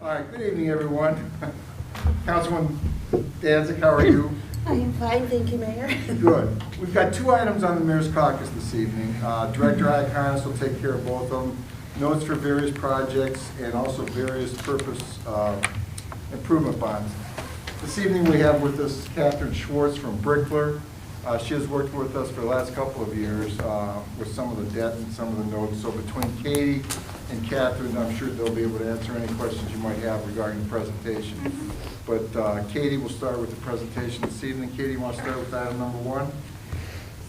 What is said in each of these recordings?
All right, good evening, everyone. Councilwoman Danzig, how are you? I am fine, thank you, Mayor. Good. We've got two items on the Mayor's Caucus this evening. Director Iconis will take care of both of them. Notes for various projects and also various purpose improvement bonds. This evening we have with us Catherine Schwartz from Brickler. She has worked with us for the last couple of years with some of the debt and some of the notes. So between Katie and Catherine, I'm sure they'll be able to answer any questions you might have regarding the presentation. But Katie will start with the presentation this evening. Katie, you want to start with item number one?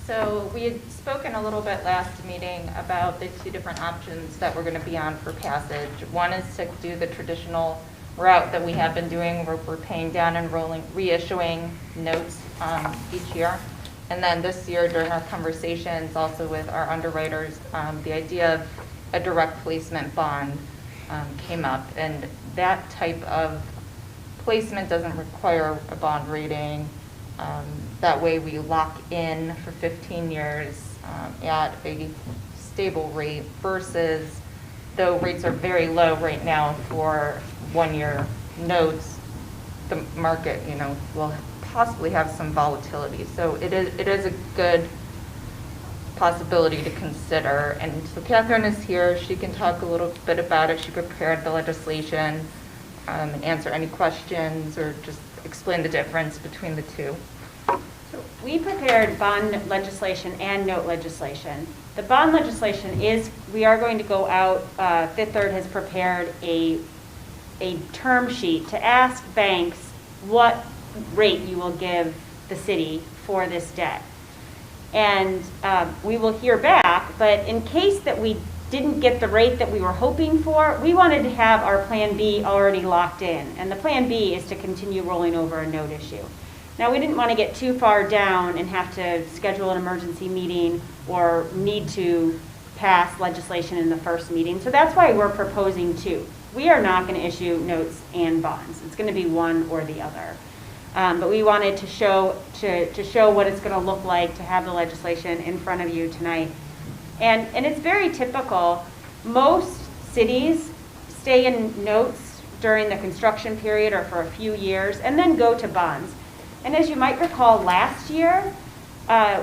So we had spoken a little bit last meeting about the two different options that we're going to be on for passage. One is to do the traditional route that we have been doing where we're paying down and reissuing notes each year. And then this year during our conversations also with our underwriters, the idea of a direct placement bond came up, and that type of placement doesn't require a bond rating. That way we lock in for 15 years at a stable rate versus, though rates are very low right now for one-year notes, the market, will possibly have some volatility. So it is a good possibility to consider. And so Catherine is here. She can talk a little bit about it. She prepared the legislation and answer any questions or just explain the difference between the two. So we prepared bond legislation and note legislation. The bond legislation is, we are going to go out, Fifth Third has prepared a term sheet to ask banks what rate you will give the city for this debt. And we will hear back, but in case that we didn't get the rate that we were hoping for, we wanted to have our plan B already locked in. And the plan B is to continue rolling over a note issue. Now, we didn't want to get too far down and have to schedule an emergency meeting or need to pass legislation in the first meeting. So that's why we're proposing two. We are not going to issue notes and bonds. It's going to be one or the other. But we wanted to show what it's going to look like to have the legislation in front of you tonight. And it's very typical. Most cities stay in notes during the construction period or for a few years and then go to bonds. And as you might recall last year,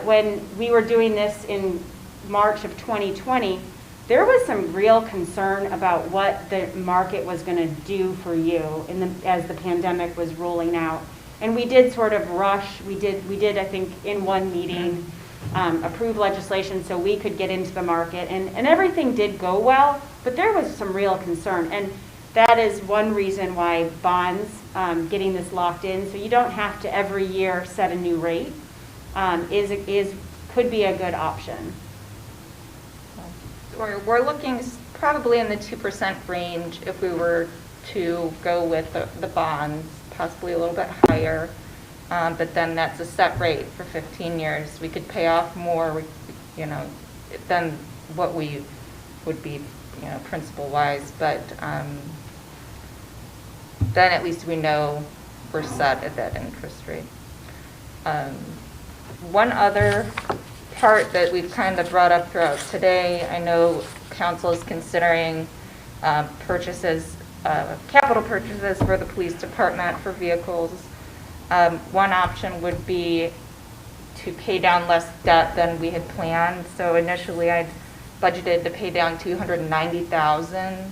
when we were doing this in March of 2020, there was some real concern about what the market was going to do for you as the pandemic was rolling out. And we did sort of rush. We did I think, in one meeting, approve legislation so we could get into the market. And everything did go well, but there was some real concern. And that is one reason why bonds, getting this locked in, so you don't have to every year set a new rate, could be a good option. We're looking probably in the 2% range if we were to go with the bonds, possibly a little bit higher, but then that's a set rate for 15 years. We could pay off more, than what we would be, principal-wise, but then at least we know we're set at that interest rate. One other part that we've kind of brought up throughout today, I know council is considering capital purchases for the police department for vehicles. One option would be to pay down less debt than we had planned. So initially I'd budgeted to pay down $290,000,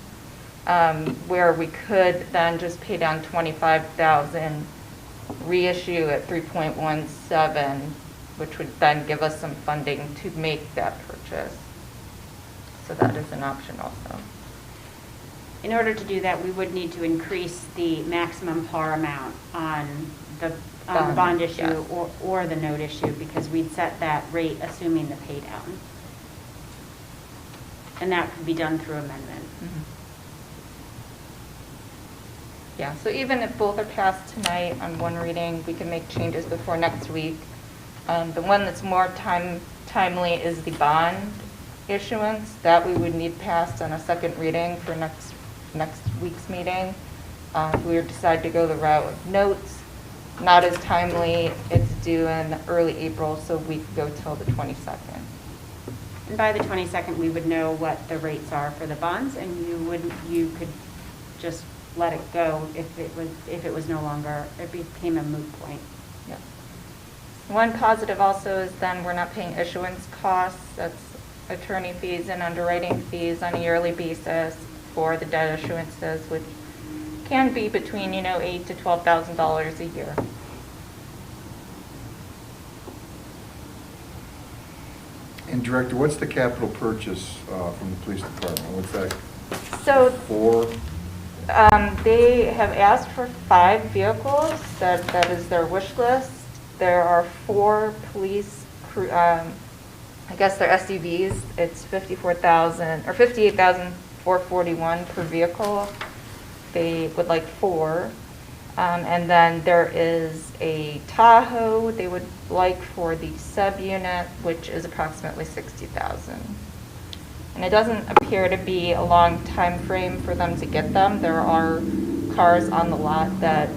where we could then just pay down $25,000, reissue at 3.17, which would then give us some funding to make that purchase. So that is an option also. In order to do that, we would need to increase the maximum par amount on the bond issue, yes, or the note issue, because we'd set that rate assuming the pay down. And that could be done through amendment. Mm-hmm. Yeah, so even if both are passed tonight on one reading, we can make changes before next week. The one that's more timely is the bond issuance. That we would need passed on a second reading for next week's meeting. If we decide to go the route of notes, not as timely. It's due in early April, so we could go till the 22nd. And by the 22nd, we would know what the rates are for the bonds, and you could just let it go if it was no longer, it became a moot point. Yeah. One positive also is then we're not paying issuance costs. That's attorney fees and underwriting fees on a yearly basis for the debt issuances, which can be between, $8,000 to $12,000 a year. And Director, what's the capital purchase from the police department? What's that So for? they have asked for 5 vehicles. That is their wish list. There are 4 police, I guess they're SUVs. It's $58,441 per vehicle. They would like 4. And then there is a Tahoe they would like for the subunit, which is approximately $60,000. And it doesn't appear to be a long time frame for them to get them. There are cars on the lot that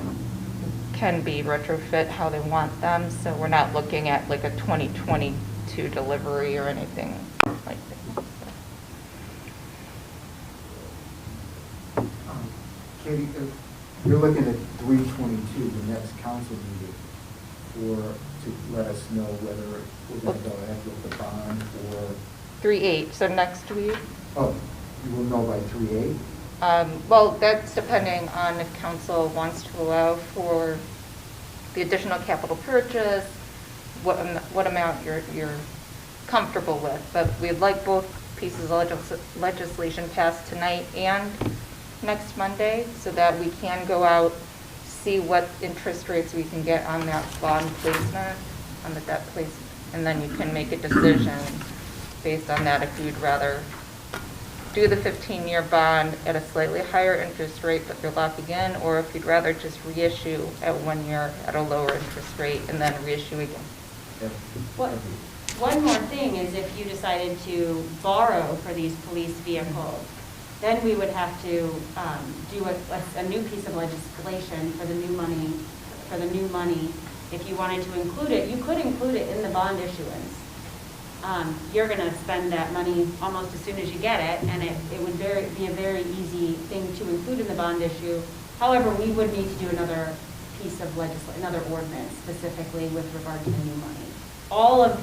can be retrofit how they want them, so we're not looking at like a 2022 delivery or anything like that. Katie, if you're looking at 3/22, the next council meeting, to let us know whether we're going to go ahead with the bond or, 3/8, so next week. oh, you will know by 3/8? Well, that's depending on if council wants to allow for the additional capital purchase, what amount you're comfortable with. But we'd like both pieces of legislation passed tonight and next Monday so that we can go out, see what interest rates we can get on that bond placement, on the debt placement, and then you can make a decision based on that if you'd rather do the 15-year bond at a slightly higher interest rate, but you're locking in, or if you'd rather just reissue at 1 year at a lower interest rate and then reissue again. One more thing is if you decided to borrow for these police vehicles, then we would have to do a new piece of legislation for the new money. If you wanted to include it, you could include it in the bond issuance. You're going to spend that money almost as soon as you get it, and it would be a very easy thing to include in the bond issue. However, we would need to do another piece of another ordinance specifically with regard to the new money. All of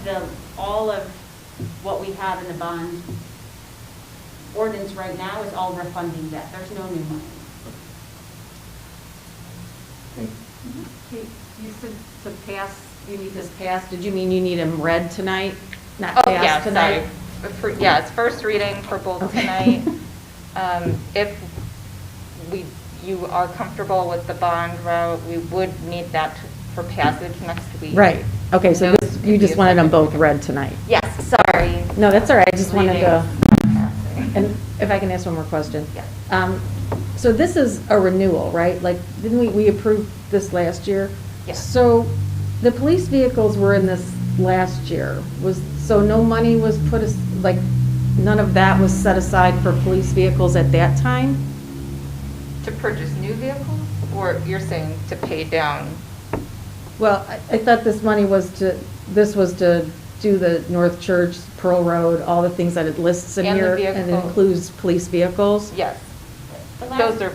what we have in the bond ordinance right now is all refunding debt. There's no new money. Thank you. You said to pass, you need this passed, did you mean you need them read tonight? Not Oh, yeah, passed tonight? sorry. Yeah, it's first reading for both Okay. tonight. If you are comfortable with the bond route, we would need that for passage next week. Right, okay, so Those this- could you be just wanted them effective. both read tonight? Yes, sorry. No, that's all right, I just wanted to, Passing. and if I can ask one more question? Yes. So this is a renewal, right? Like, didn't we approved this last year? Yes. So the police vehicles were in this last year, so no money was like, none of that was set aside for police vehicles at that time? To purchase new vehicles, or you're saying to pay down? Well, I thought this was to do the North Church, Pearl Road, all the things that it lists in And the here, and it vehicle. includes police vehicles? Yes. The last- Those are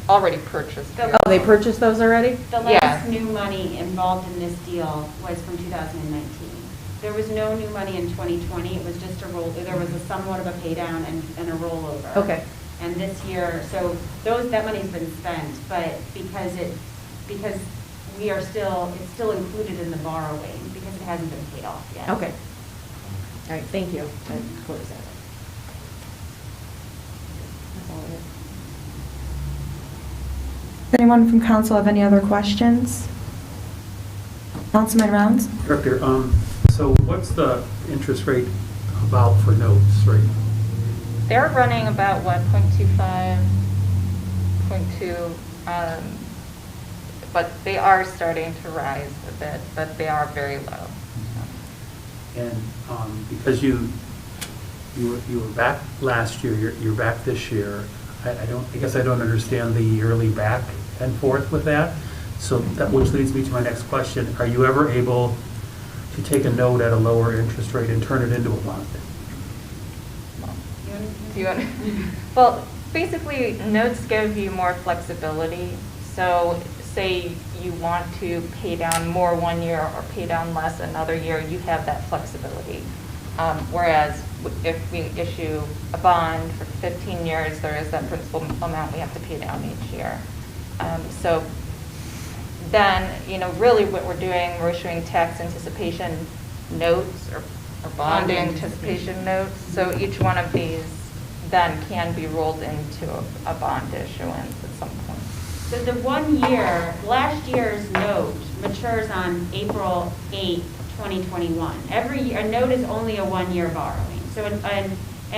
already purchased. The- Oh, they purchased those already? The Yeah. last new money involved in this deal was from 2019. There was no new money in 2020, it was just there was somewhat of a pay down and a rollover. Okay. And this year, so that money's been spent, but because it's still included in the borrowing, because it hasn't been paid off yet. Okay. All right, thank you. That clears that up. That's all I have. Does anyone from council have any other questions? Councilman Rounds? Director, so what's the interest rate about for notes, right? They're running about 1.25, 0.2, but they are starting to rise a bit, but they are very low. And because you were back last year, you're back this year, I guess I don't understand the yearly back and forth with that. So which leads me to my next question. Are you ever able to take a note at a lower interest rate and turn it into a bond? Do you want, well, Basically, notes give you more flexibility. So say you want to pay down more one year or pay down less another year, you have that flexibility. Whereas if we issue a bond for 15 years, there is that principal amount we have to pay down each year. So then, really what we're doing, we're issuing tax anticipation notes or bond anticipation notes. So each one of these then can be rolled into a bond issuance at some point. So the 1 year, last year's note matures on April 8th, 2021. Every year, a note is only a 1 year borrowing. So,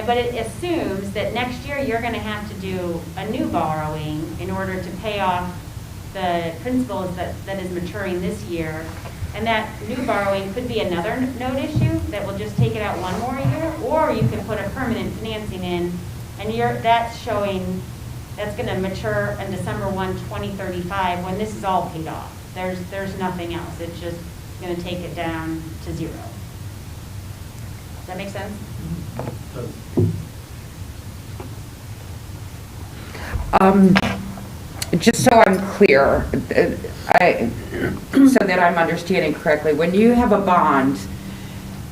but it assumes that next year you're going to have to do a new borrowing in order to pay off the principal that is maturing this year. And that new borrowing could be another note issue that will just take it out one more year, or you can put a permanent financing in, and that's going to mature on December 1, 2035, when this is all paid off. There's nothing else. It's just going to take it down to zero. Does that make sense? Just so I'm clear, so that I'm understanding correctly, when you have a bond,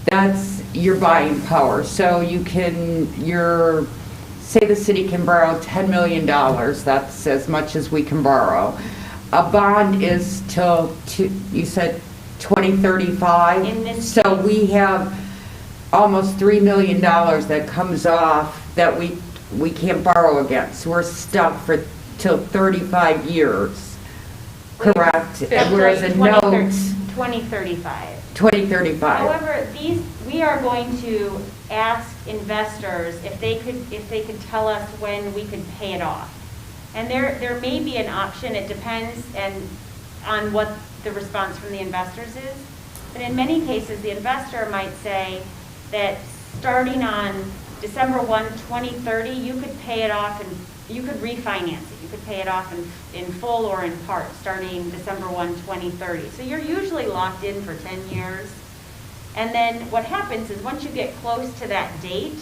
that's your buying power. So say the city can borrow $10 million, that's as much as we can borrow. A bond is till, you said 2035? In this So we have almost $3 million that comes off that we can't borrow against. We're stuck till 35 years, correct? Whereas a note, 2035. 2035. However, we are going to ask investors if they could tell us when we could pay it off. And there may be an option, it depends on what the response from the investors is. But in many cases, the investor might say that starting on December 1, 2030, you could pay it off and you could refinance it. You could pay it off in full or in part starting December 1, 2030. So you're usually locked in for 10 years. And then what happens is once you get close to that date,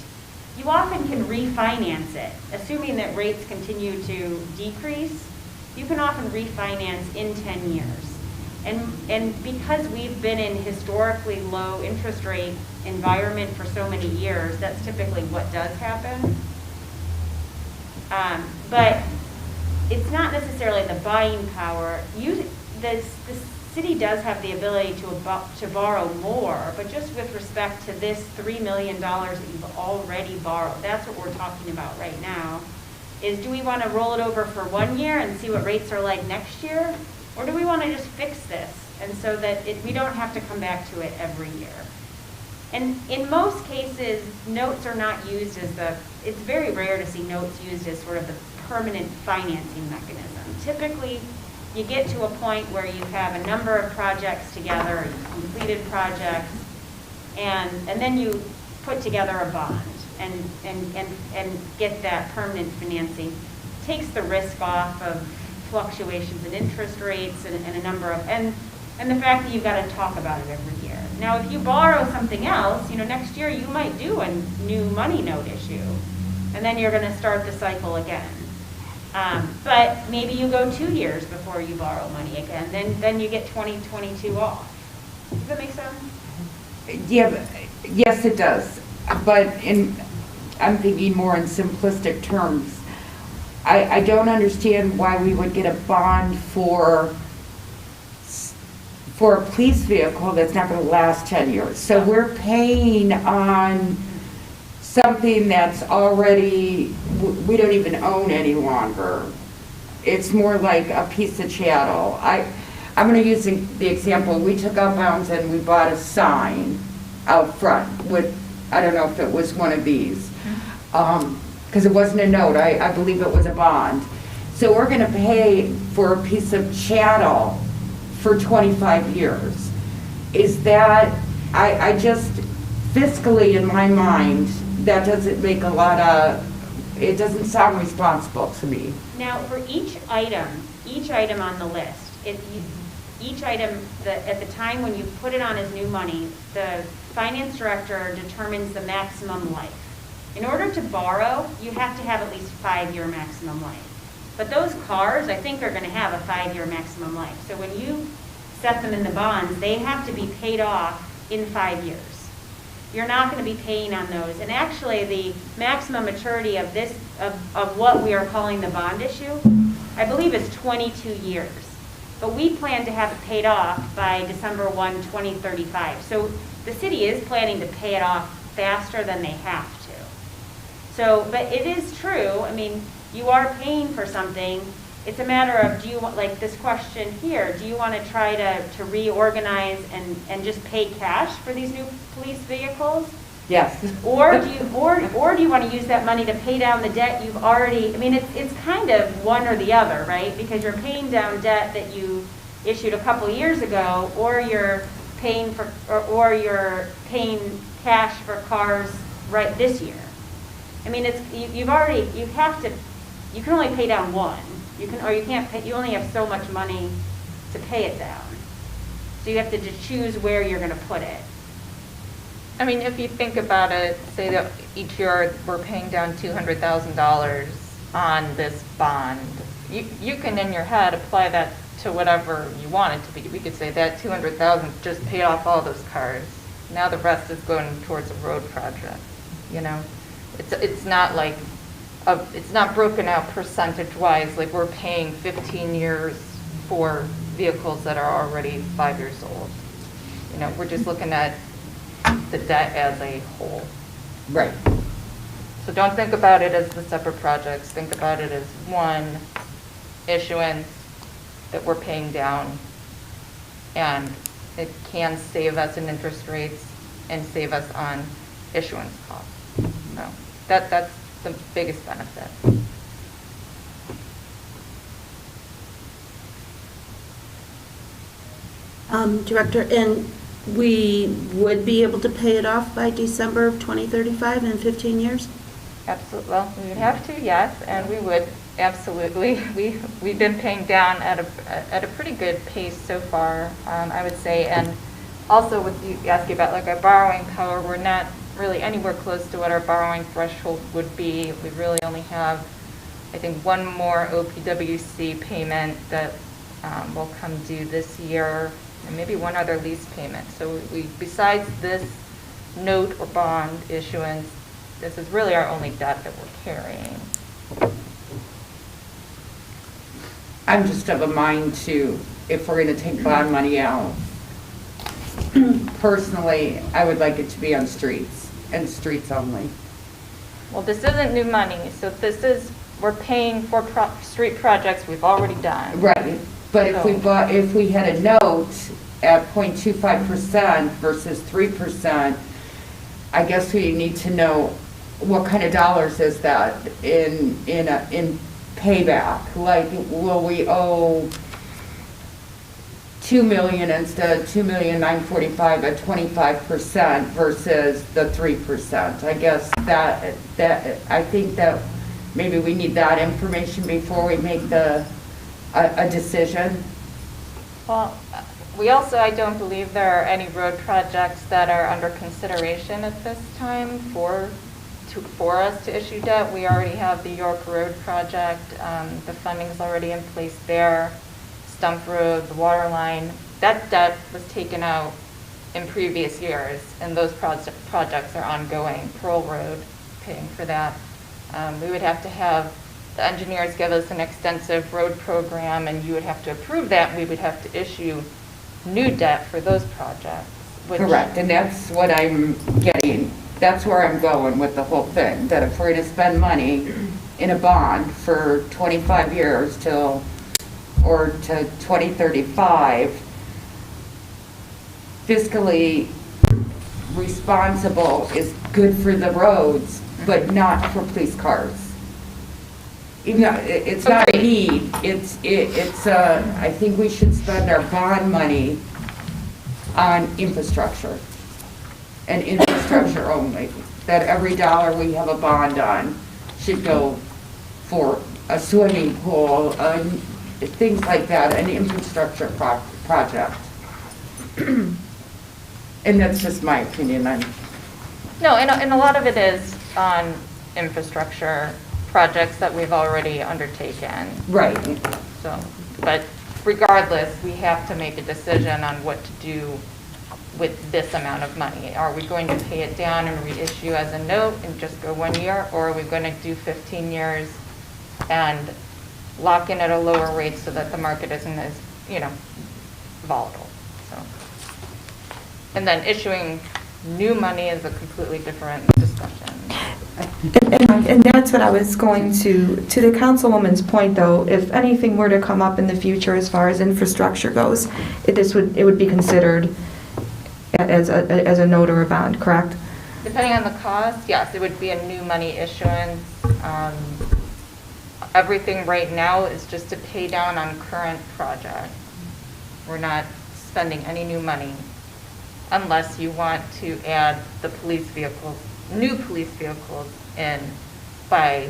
you often can refinance it. Assuming that rates continue to decrease, you can often refinance in 10 years. And because we've been in historically low interest rate environment for so many years, that's typically what does happen. But it's not necessarily the buying power. The city does have the ability to borrow more, but just with respect to this $3 million that you've already borrowed, that's what we're talking about right now, is do we want to roll it over for 1 year and see what rates are like next year? Or do we want to just fix this and so that we don't have to come back to it every year? And in most cases, notes are not used it's very rare to see notes used as sort of the permanent financing mechanism. Typically, you get to a point where you have a number of projects together, completed projects, and then you put together a bond and get that permanent financing. Takes the risk off of fluctuations in interest rates and a number of, and the fact that you've got to talk about it every year. Now, if you borrow something else, next year you might do a new money note issue, and then you're going to start the cycle again. But maybe you go 2 years before you borrow money again, then you get 2022 off. Does that make sense? Yeah, yes, it does. But I'm thinking more in simplistic terms. I don't understand why we would get a bond for a police vehicle that's not going to last 10 years. So we're paying on something that's already, we don't even own any longer. It's more like a piece of chattel. I'm going to use the example, we took out bounds and we bought a sign out front with, I don't know if it was one of these, because it wasn't a note, I believe it was a bond. So we're going to pay for a piece of chattel for 25 years. Is that, I just, fiscally in my mind, that doesn't make a lot of, it doesn't sound responsible to me. Now, for each item on the list, each item, at the time when you put it on as new money, the finance director determines the maximum life. In order to borrow, you have to have at least 5-year maximum life. But those cars, I think, are going to have a 5-year maximum life. So when you set them in the bonds, they have to be paid off in 5 years. You're not going to be paying on those. And actually, the maximum maturity of this, of what we are calling the bond issue, I believe is 22 years. But we plan to have it paid off by December 1, 2035. So the city is planning to pay it off faster than they have to. So, but it is true, I mean, you are paying for something. It's a matter of, do you want, like this question here, do you want to try to reorganize and just pay cash for these new police vehicles? Yes. Or do you want to use that money to pay down the debt you've already, I mean, it's kind of one or the other, right? Because you're paying down debt that you issued a couple years ago, or you're paying for, or you're paying cash for cars right this year. I mean, it's, you can only pay down one. You can't pay, you only have so much money to pay it down. So you have to just choose where you're going to put it. I mean, if you think about it, say that each year we're paying down $200,000 on this bond, you can in your head apply that to whatever you want it to be. We could say that $200,000 just paid off all those cars. Now the rest is going towards a road project, you know? It's not like, it's not broken out percentage-wise, like we're paying 15 years for vehicles that are already 5 years old. You know, we're just looking at the debt as a whole. Right. So don't think about it as the separate projects. Think about it as one issuance that we're paying down, and it can save us in interest rates and save us on issuance costs. So that's the biggest benefit. Director, and we would be able to pay it off by December of 2035 in 15 years? Absolutely. Well, we would have to, yes, and we would absolutely. We've been paying down at a pretty good pace so far, I would say. And also, with you asking about like our borrowing power, we're not really anywhere close to what our borrowing threshold would be. We really only have, I think, one more OPWC payment that will come due this year, and maybe one other lease payment. So we, besides this note or bond issuance, this is really our only debt that we're carrying. I'm just of a mind to, if we're going to take bond money out, personally, I would like it to be on streets and streets only. Well, this isn't new money, so this is, we're paying for street projects we've already done. Right, but if we had a note at 0.25% versus 3%, I guess we need to know what kind of dollars is that in payback. Like, will we owe $2 million instead of $2,945,000 at 25% versus the 3%? I guess that I think that maybe we need that information before we make a decision. Well, we also, I don't believe there are any road projects that are under consideration at this time for us to issue debt. We already have the York Road project. The funding's already in place there. Stump Road, the water line. That debt was taken out in previous years, and those projects are ongoing. Pearl Road, paying for that. We would have to have the engineers give us an extensive road program, and you would have to approve that, and we would have to issue new debt for those projects. Correct, and that's what I'm getting. That's where I'm going with the whole thing, that if we're going to spend money in a bond for 25 years to 2035, fiscally responsible is good for the roads, but not for police cars. Even though it's not a need, I think we should spend our bond money on infrastructure, and infrastructure only. That every dollar we have a bond on should go for a swimming pool, things like that, an infrastructure project. And that's just my opinion on. No, and a lot of it is on infrastructure projects that we've already undertaken. Right. So, but regardless, we have to make a decision on what to do with this amount of money. Are we going to pay it down and reissue as a note and just go 1 year? Or are we going to do 15 years and lock in at a lower rate so that the market isn't as, volatile? So, and then issuing new money is a completely different discussion. And that's what I was going to the councilwoman's point, though, if anything were to come up in the future as far as infrastructure goes, it would be considered as a note or a bond, correct? Depending on the cost, yes, it would be a new money issuance. Everything right now is just to pay down on current projects. We're not spending any new money unless you want to add the police vehicles, new police vehicles in by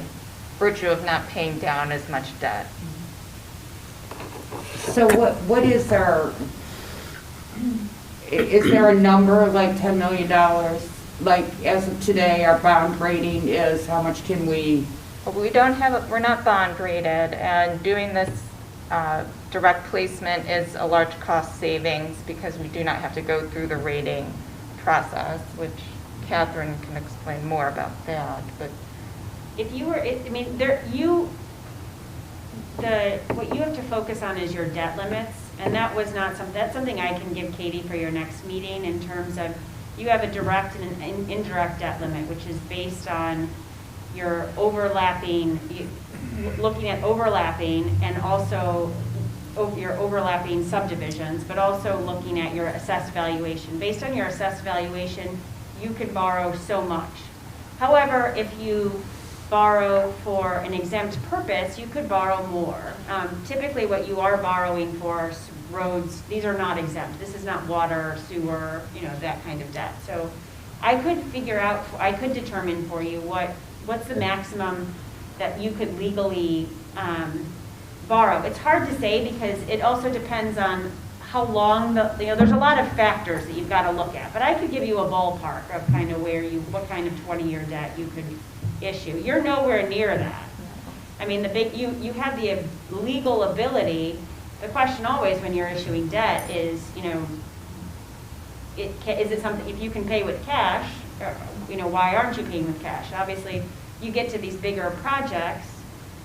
virtue of not paying down as much debt. So what is there a number like $10 million? Like as of today, our bond rating is, how much can we? But we're not bond rated, and doing this direct placement is a large cost savings because we do not have to go through the rating process, which Catherine can explain more about that, but. If you were, what you have to focus on is your debt limits, and that's something I can give Katie for your next meeting in terms of, you have a direct and an indirect debt limit, which is based on your looking at overlapping and also your overlapping subdivisions, but also looking at your assessed valuation. Based on your assessed valuation, you can borrow so much. However, if you borrow for an exempt purpose, you could borrow more. Typically what you are borrowing for roads, these are not exempt. This is not water, sewer, that kind of debt. So I could determine for you what's the maximum that you could legally borrow. It's hard to say because it also depends on how long there's a lot of factors that you've got to look at. But I could give you a ballpark of kind of what kind of 20-year debt you could issue. You're nowhere near that. I mean, you have the legal ability. The question always when you're issuing debt is, is it something, if you can pay with cash, why aren't you paying with cash? Obviously, you get to these bigger projects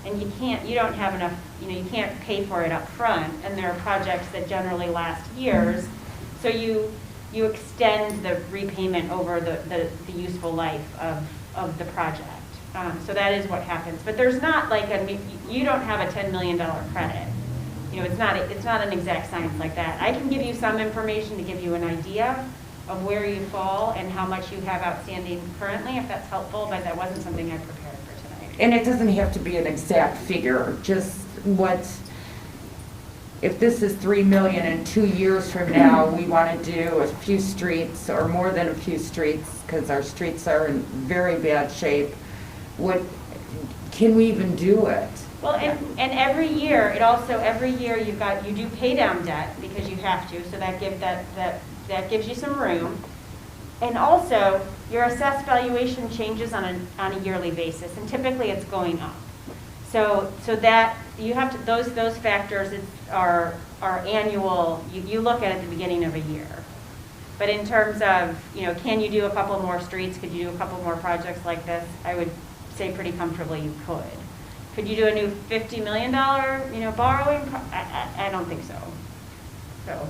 and you don't have enough, you can't pay for it up front, and there are projects that generally last years, so you extend the repayment over the useful life of the project. So that is what happens. But there's not like you don't have a $10 million credit. It's not an exact science like that. I can give you some information to give you an idea of where you fall and how much you have outstanding currently, if that's helpful, but that wasn't something I prepared for tonight. And it doesn't have to be an exact figure, just if this is $3 million and 2 years from now, we want to do a few streets or more than a few streets because our streets are in very bad shape, can we even do it? Well, and every year you do pay down debt because you have to, so that gives you some room. And also, your assessed valuation changes on a yearly basis, and typically it's going up. So that you have to, those factors are annual. You look at the beginning of a year. But in terms of, can you do a couple more streets? Could you do a couple more projects like this? I would say pretty comfortably you could. Could you do a new $50 million, borrowing? I don't think so. So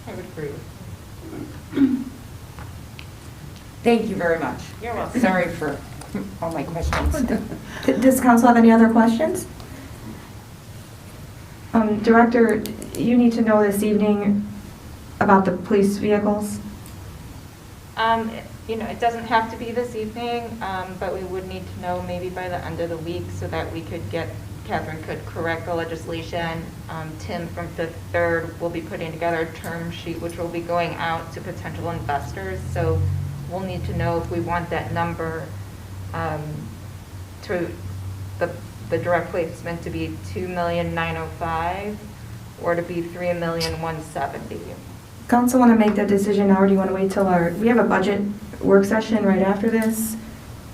I would agree. Thank you very much. You're welcome. Sorry for all my questions. Does council have any other questions? Director, you need to know this evening about the police vehicles? It doesn't have to be this evening, but we would need to know maybe by the end of the week so that Catherine could correct the legislation. Tim from Fifth Third will be putting together a term sheet which will be going out to potential investors. So we'll need to know if we want that number to the direct placement to be $2,905,000 or to be $3,170,000. Council want to make that decision now, or do you want to wait till we have a budget work session right after this?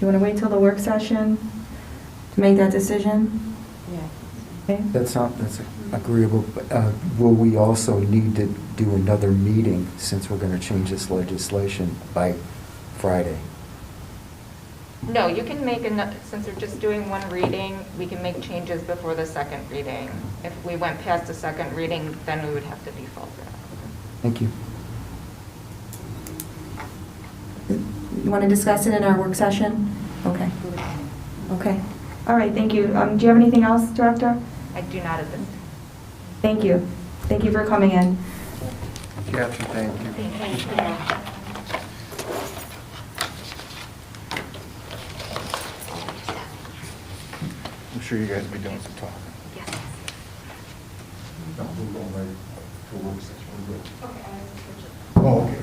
You want to wait till the work session to make that decision? Yeah. Okay. That's agreeable, but will we also need to do another meeting since we're going to change this legislation by Friday? No, you can make, since we're just doing one reading, we can make changes before the second reading. If we went past the second reading, then we would have to default that. Thank you. You want to discuss it in our work session? Okay. Okay. All right, thank you. Do you have anything else, Director? I do not at this. Thank you. Thank you for coming in. Kathy, thank you. I'm sure you guys will be doing some talking. Yes. No, we're going right to work session. We're good. Oh, okay.